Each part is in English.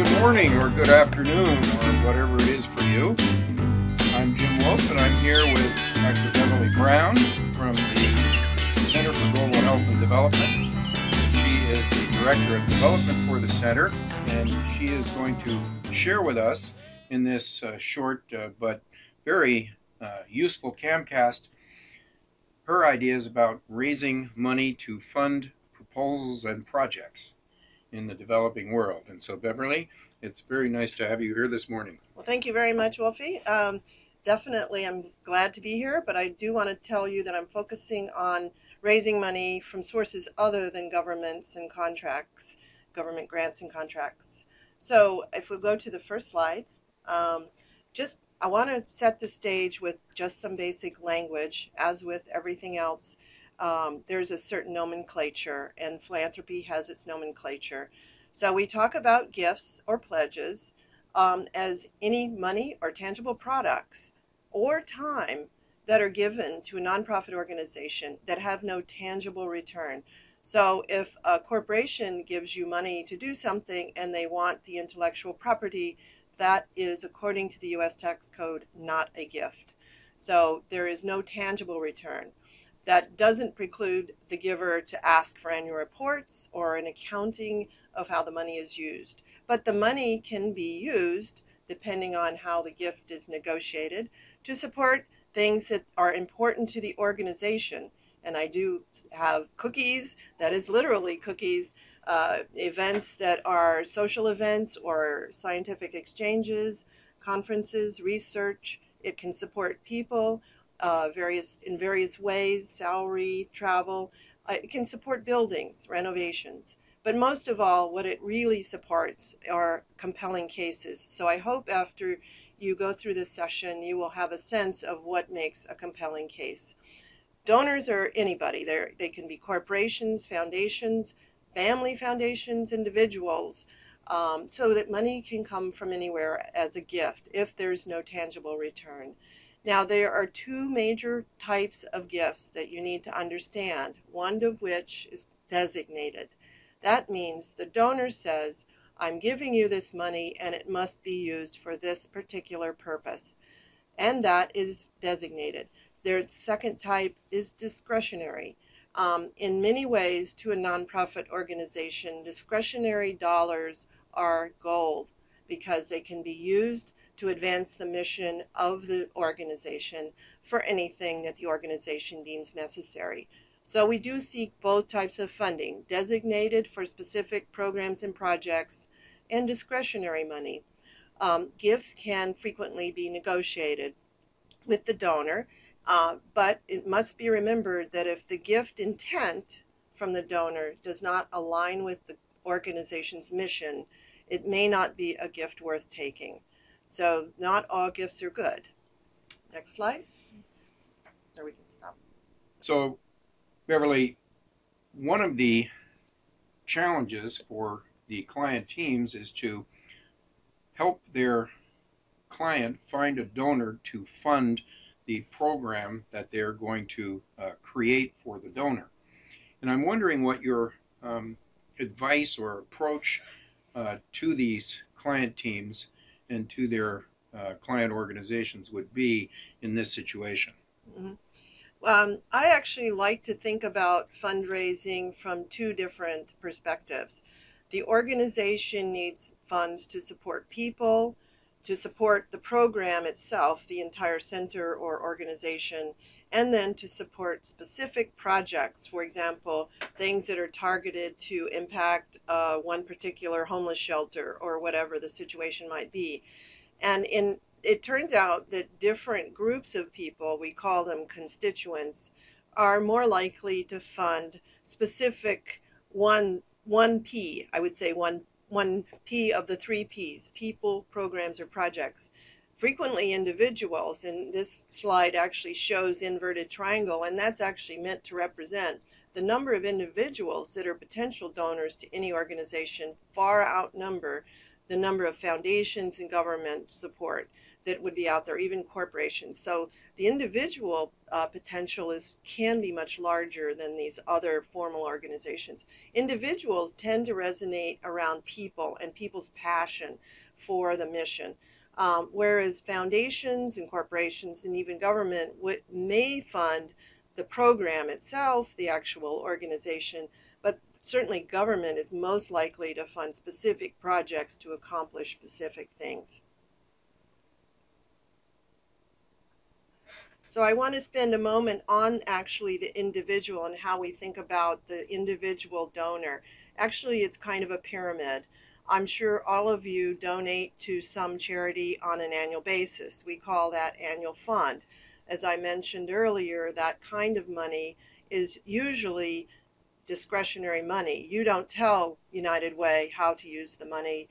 good morning or good afternoon or whatever it is for you. I'm Jim Wolf and I'm here with Dr. Beverly Brown from the Center for Global Health and Development. She is the Director of Development for the Center, and she is going to share with us in this short but very useful camcast her ideas about raising money to fund proposals and projects in the developing world. And so, Beverly, it's very nice to have you here this morning. Well, thank you very much, Wolfie. Definitely, I'm glad to be here, but I do want to tell you that I'm focusing on raising money from sources other than governments and contracts, government grants and contracts. So if we go to the first slide, I want to set the stage with just some basic language. As with everything else, there's a certain nomenclature, and philanthropy has its nomenclature. So we talk about gifts or pledges as any money or tangible products or time that are given to a nonprofit organization that have no tangible return. So if a corporation gives you money to do something and they want the intellectual property, that is, according to the U.S. tax code, not a gift. So there is no tangible return. That doesn't preclude the giver to ask for annual reports or an accounting of how the money is used. But the money can be used, depending on how the gift is negotiated, to support things that are important to the organization. And I do have cookies, that is literally cookies, events that are social events or scientific exchanges, conferences, research. It can support people in various ways, salary, travel. It can support buildings, renovations. But most of all, what it really supports are compelling cases. So I hope after you go through this session, you will have a sense of what makes a compelling case. Donors are anybody. They can be corporations, foundations, family foundations, individuals, so that money can come from anywhere as a gift if there's no tangible return. Now, there are two major types of gifts that you need to understand, one of which is designated. That means the donor says, I'm giving you this money and it must be used for this particular purpose. And that is designated. Their second type is discretionary. In many ways, to a nonprofit organization, discretionary dollars are gold because they can be used to advance the mission of the organization for anything that the organization deems necessary. So we do seek both types of funding, designated for specific programs and projects, and discretionary money. Gifts can frequently be negotiated with the donor, but it must be remembered that if the gift intent from the donor does not align with the organization's mission, it may not be a gift worth taking. So not all gifts are good. Next slide. There we can stop. So, Beverly, one of the challenges for the client teams is to help their client find a donor to fund the program that they're going to create for the donor. And I'm wondering what your advice or approach to these client teams and to their client organizations would be in this situation. Mm-hmm. I actually like to think about fundraising from two different perspectives. The organization needs funds to support people, to support the program itself, the entire center or organization, and then to support specific projects, for example, things that are targeted to impact one particular homeless shelter or whatever the situation might be. And it turns out that different groups of people, we call them constituents, are more likely to fund specific one P, I would say one P of the three Ps, people, programs, or projects. Frequently individuals, and this slide actually shows inverted triangle, and that's actually meant to represent the number of individuals that are potential donors to any organization far outnumber the number of foundations and government support that would be out there, even corporations. So the individual potential can be much larger than these other formal organizations. Individuals tend to resonate around people and people's passion for the mission. Whereas foundations and corporations and even government may fund the program itself, the actual organization, but certainly government is most likely to fund specific projects to accomplish specific things. So I want to spend a moment on actually the individual and how we think about the individual donor. Actually, it's kind of a pyramid. I'm sure all of you donate to some charity on an annual basis. We call that annual fund. As I mentioned earlier, that kind of money is usually discretionary money. You don't tell United Way how to use the money.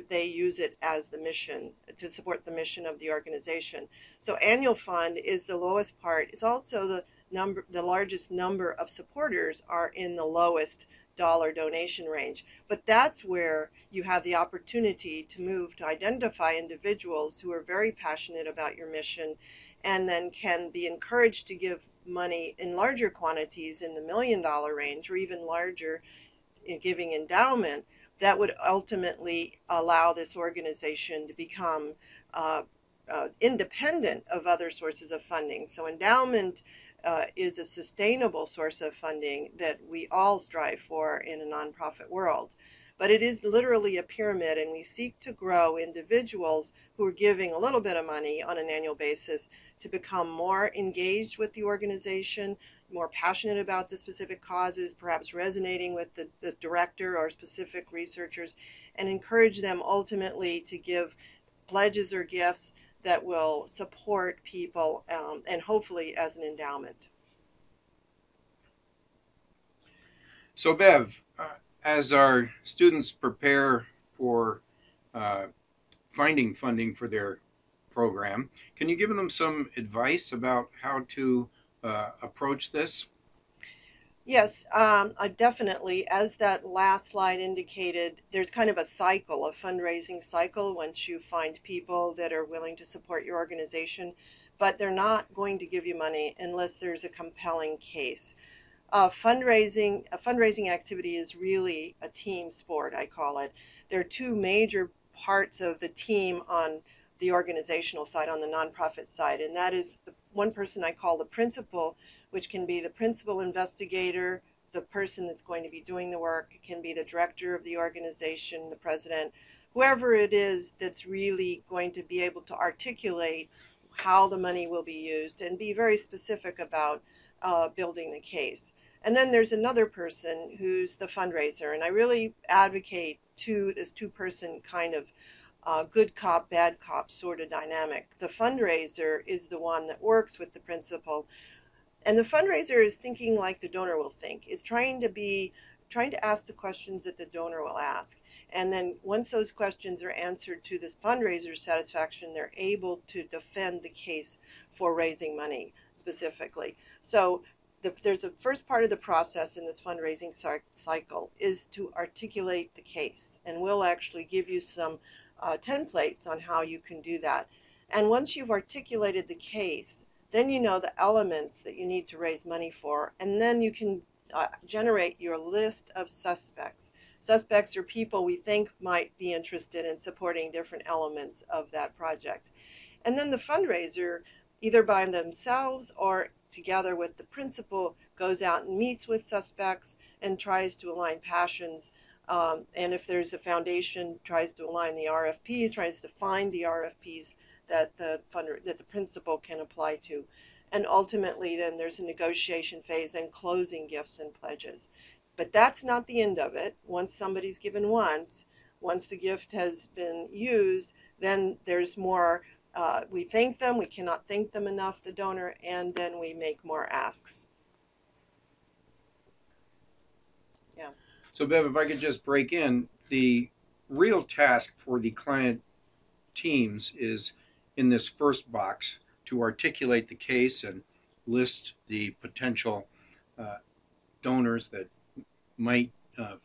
They use it as the mission, to support the mission of the organization. So annual fund is the lowest part. It's also the largest number of supporters are in the lowest dollar donation range. But that's where you have the opportunity to move to identify individuals who are very passionate about your mission and then can be encouraged to give money in larger quantities in the $1 million range or even larger in giving endowment. That would ultimately allow this organization to become independent of other sources of funding. So endowment is a sustainable source of funding that we all strive for in a nonprofit world. But it is literally a pyramid, and we seek to grow individuals who are giving a little bit of money on an annual basis to become more engaged with the organization, more passionate about the specific causes, perhaps resonating with the director or specific researchers, and encourage them ultimately to give pledges or gifts that will support people and hopefully as an endowment. So Bev, as our students prepare for finding funding for their program, can you give them some advice about how to approach this? Yes, definitely. As that last slide indicated, there's kind of a cycle, a fundraising cycle, once you find people that are willing to support your organization, but they're not going to give you money unless there's a compelling case. A fundraising activity is really a team sport, I call it. There are two major parts of the team on the organizational side, on the nonprofit side, and that is the one person I call the principal, which can be the principal investigator, the person that's going to be doing the work. It can be the director of the organization, the president, whoever it is that's really going to be able to articulate how the money will be used and be very specific about building the case. And then there's another person who's the fundraiser, and I really advocate this two-person kind of good cop, bad cop sort of dynamic. The fundraiser is the one that works with the principal, and the fundraiser is thinking like the donor will think. Is trying to ask the questions that the donor will ask. And then once those questions are answered to this fundraiser's satisfaction, they're able to defend the case for raising money specifically. So there's a first part of the process in this fundraising cycle is to articulate the case. And we'll actually give you some templates on how you can do that. And once you've articulated the case, then you know the elements that you need to raise money for, and then you can generate your list of suspects. Suspects are people we think might be interested in supporting different elements of that project. And then the fundraiser, either by themselves or together with the principal, goes out and meets with suspects and tries to align passions. And if there's a foundation, tries to align the RFPs, tries to find the RFPs that the principal can apply to. And ultimately, then there's a negotiation phase and closing gifts and pledges. But that's not the end of it. Once somebody's given once the gift has been used, then there's more. We thank them, we cannot thank them enough, the donor, and then we make more asks. Yeah. So Bev, if I could just break in, the real task for the client teams is in this first box to articulate the case and list the potential donors that might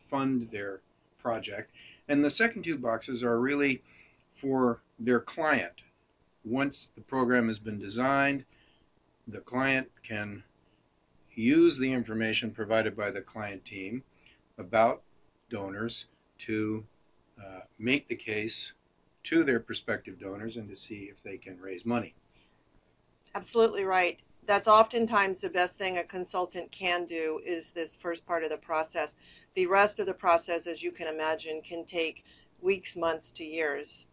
fund their project. And the second two boxes are really for their client. Once the program has been designed, the client can use the information provided by the client team about donors to make the case to their prospective donors and to see if they can raise money. Absolutely right. That's oftentimes the best thing a consultant can do is this first part of the process. The rest of the process, as you can imagine, can take weeks, months to years.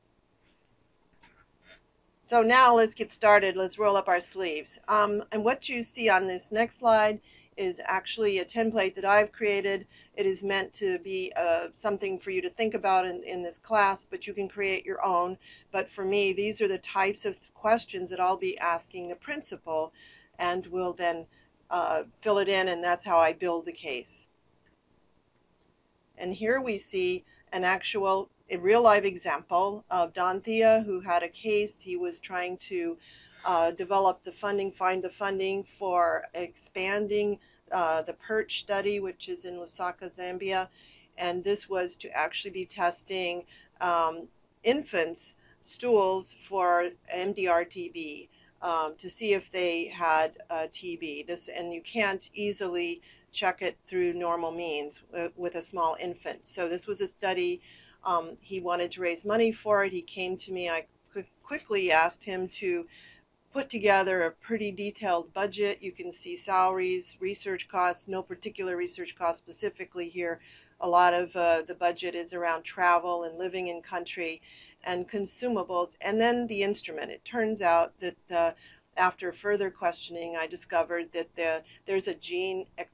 So now let's get started. Let's roll up our sleeves. And what you see on this next slide is actually a template that I've created. It is meant to be something for you to think about in this class, but you can create your own. But for me, these are the types of questions that I'll be asking the principal, and we'll then fill it in, and that's how I build the case. And here we see an actual, a real live example of Don Thea, who had a case. He was trying to develop the funding, find the funding for expanding the perch study, which is in Lusaka, Zambia. And this was to actually be testing infants' stools for MDR-TB to see if they had TB. And you can't easily check it through normal means with a small infant. So this was a study. He wanted to raise money for it. He came to me. I quickly asked him to put together a pretty detailed budget. You can see salaries, research costs, no particular research costs specifically here. A lot of the budget is around travel and living in country and consumables, and then the instrument. It turns out that after further questioning, I discovered that there's a genetic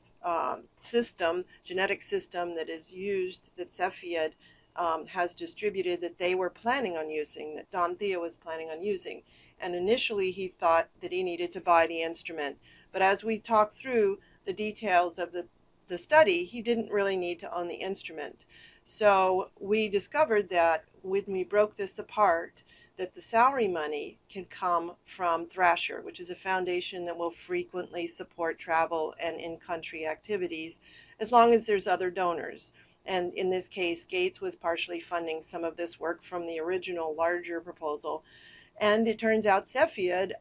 system that is used, that Cepheid has distributed, that they were planning on using, that Don Thea was planning on using. And initially he thought that he needed to buy the instrument. But as we talked through the details of the study, he didn't really need to own the instrument. So we discovered that when we broke this apart, that the salary money can come from Thrasher, which is a foundation that will frequently support travel and in-country activities, as long as there's other donors. And in this case, Gates was partially funding some of this work from the original larger proposal. And it turns out Cepheid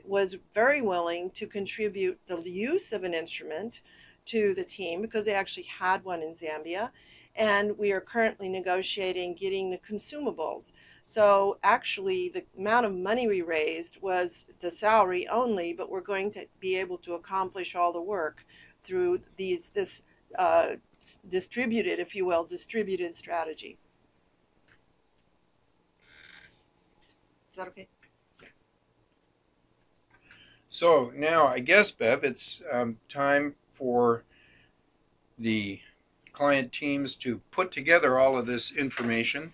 was very willing to contribute the use of an instrument to the team because they actually had one in Zambia. And we are currently negotiating getting the consumables. So actually the amount of money we raised was the salary only, but we're going to be able to accomplish all the work through this distributed, if you will, distributed strategy. Is that okay? So now I guess, Bev, it's time for the client teams to put together all of this information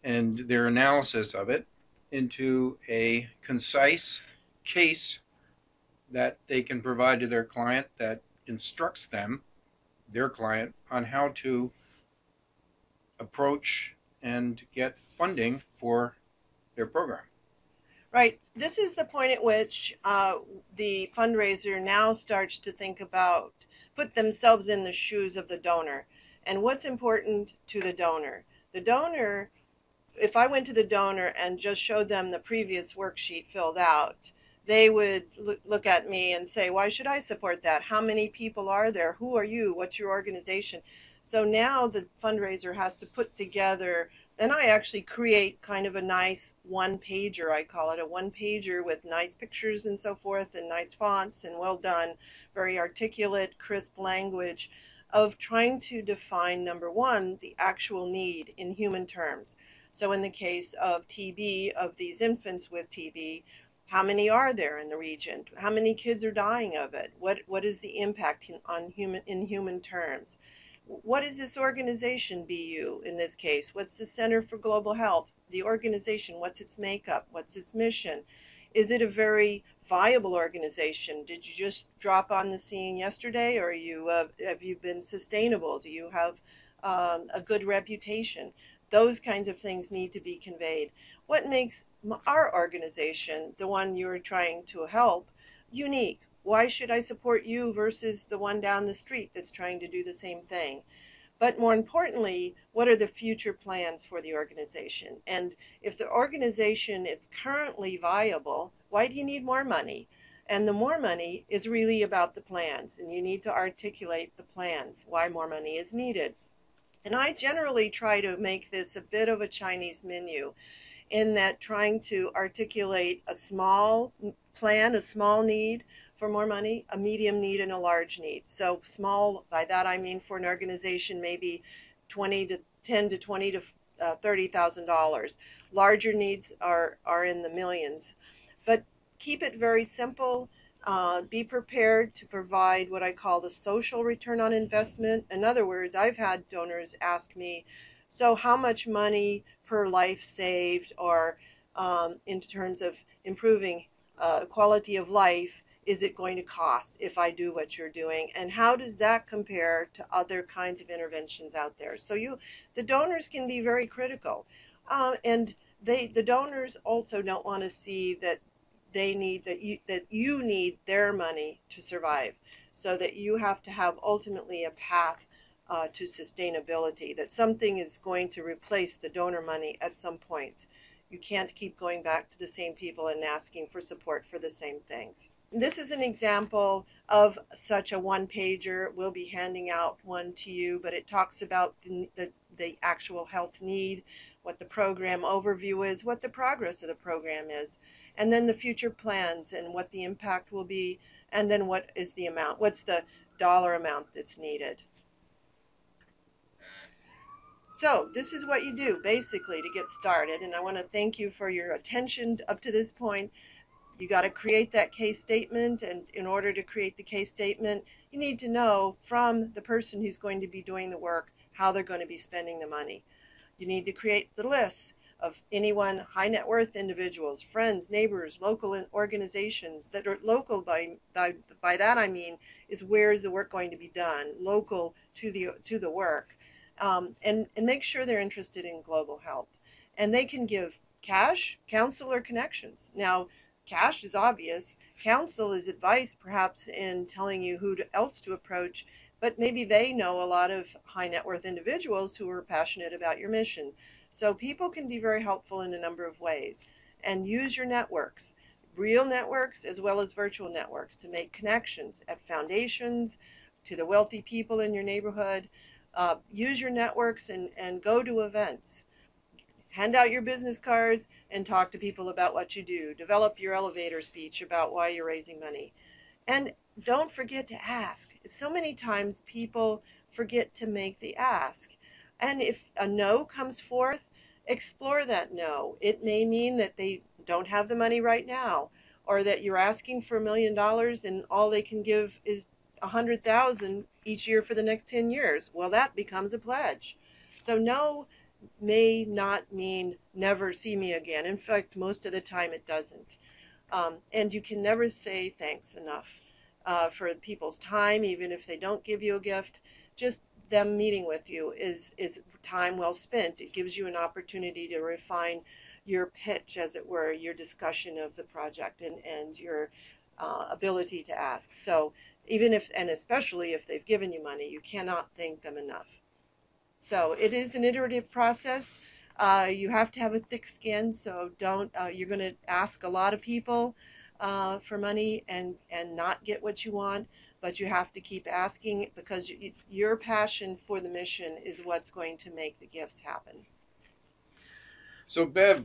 and their analysis of it into a concise case that they can provide to their client that instructs them, their client, on how to approach and get funding for their program. Right. This is the point at which the fundraiser now starts to think about, put themselves in the shoes of the donor. And what's important to the donor? The donor, if I went to the donor and just showed them the previous worksheet filled out, they would look at me and say, why should I support that? How many people are there? Who are you? What's your organization? So now the fundraiser has to put together, then I actually create kind of a nice one-pager, I call it, a one-pager with nice pictures and so forth, and nice fonts, and well done, very articulate, crisp language of trying to define, number one, the actual need in human terms. So in the case of TB, of these infants with TB, how many are there in the region? How many kids are dying of it? What is the impact in human terms? What is this organization, BU, in this case? What's the Center for Global Health? The organization, what's its makeup? What's its mission? Is it a very viable organization? Did you just drop on the scene yesterday, or have you been sustainable? Do you have a good reputation? Those kinds of things need to be conveyed. What makes our organization, the one you're trying to help, unique? Why should I support you versus the one down the street that's trying to do the same thing? But more importantly, what are the future plans for the organization? And if the organization is currently viable, why do you need more money? And the more money is really about the plans, and you need to articulate the plans, why more money is needed. And I generally try to make this a bit of a Chinese menu, in that trying to articulate a small plan, a small need for more money, a medium need, and a large need. So small, by that I mean for an organization, maybe 20 to 10 to 20 to $30,000. Larger needs are in the millions. But keep it very simple. Be prepared to provide what I call the social return on investment. In other words, I've had donors ask me, so how much money per life saved, or in terms of improving quality of life, is it going to cost if I do what you're doing? And how does that compare to other kinds of interventions out there? So the donors can be very critical. And the donors also don't want to see that they need that you need their money to survive, so that you have to have ultimately a path to sustainability, that something is going to replace the donor money at some point. You can't keep going back to the same people and asking for support for the same things. This is an example of such a one-pager. We'll be handing out one to you, but it talks about the actual health need, what the program overview is, what the progress of the program is, and then the future plans and what the impact will be, and then what is the amount, what's the dollar amount that's needed. So this is what you do basically to get started, and I want to thank you for your attention up to this point. You got to create that case statement, and in order to create the case statement, you need to know from the person who's going to be doing the work how they're going to be spending the money. You need to create the list of anyone, high net worth individuals, friends, neighbors, local organizations that are local. By that I mean is where is the work going to be done, local to the work, and make sure they're interested in global health, and they can give cash, counsel, or connections. Now, cash is obvious. Counsel is advice, perhaps, in telling you who else to approach, but maybe they know a lot of high net worth individuals who are passionate about your mission. So people can be very helpful in a number of ways. And use your networks, real networks as well as virtual networks, to make connections at foundations, to the wealthy people in your neighborhood. Use your networks and go to events. Hand out your business cards and talk to people about what you do. Develop your elevator speech about why you're raising money. And don't forget to ask. So many times people forget to make the ask. And if a no comes forth, explore that no. It may mean that they don't have the money right now, or that you're asking for $1 million and all they can give is 100,000 each year for the next 10 years. Well, that becomes a pledge. So no may not mean never see me again. In fact, most of the time it doesn't. And you can never say thanks enough for people's time, even if they don't give you a gift. Just them meeting with you is time well spent. It gives you an opportunity to refine your pitch, as it were, your discussion of the project and your ability to ask. So even if, and especially if they've given you money, you cannot thank them enough. So it is an iterative process. You have to have a thick skin, so don't, you're going to ask a lot of people for money and not get what you want, but you have to keep asking, because your passion for the mission is what's going to make the gifts happen. So Bev,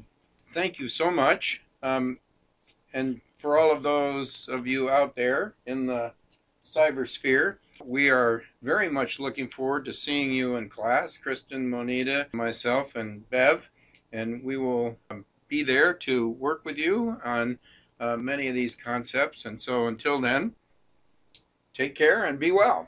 thank you so much. And for all of those of you out there in the cybersphere, we are very much looking forward to seeing you in class, Kristen, Monita, myself, and Bev, and we will be there to work with you on many of these concepts. And so until then, take care and be well.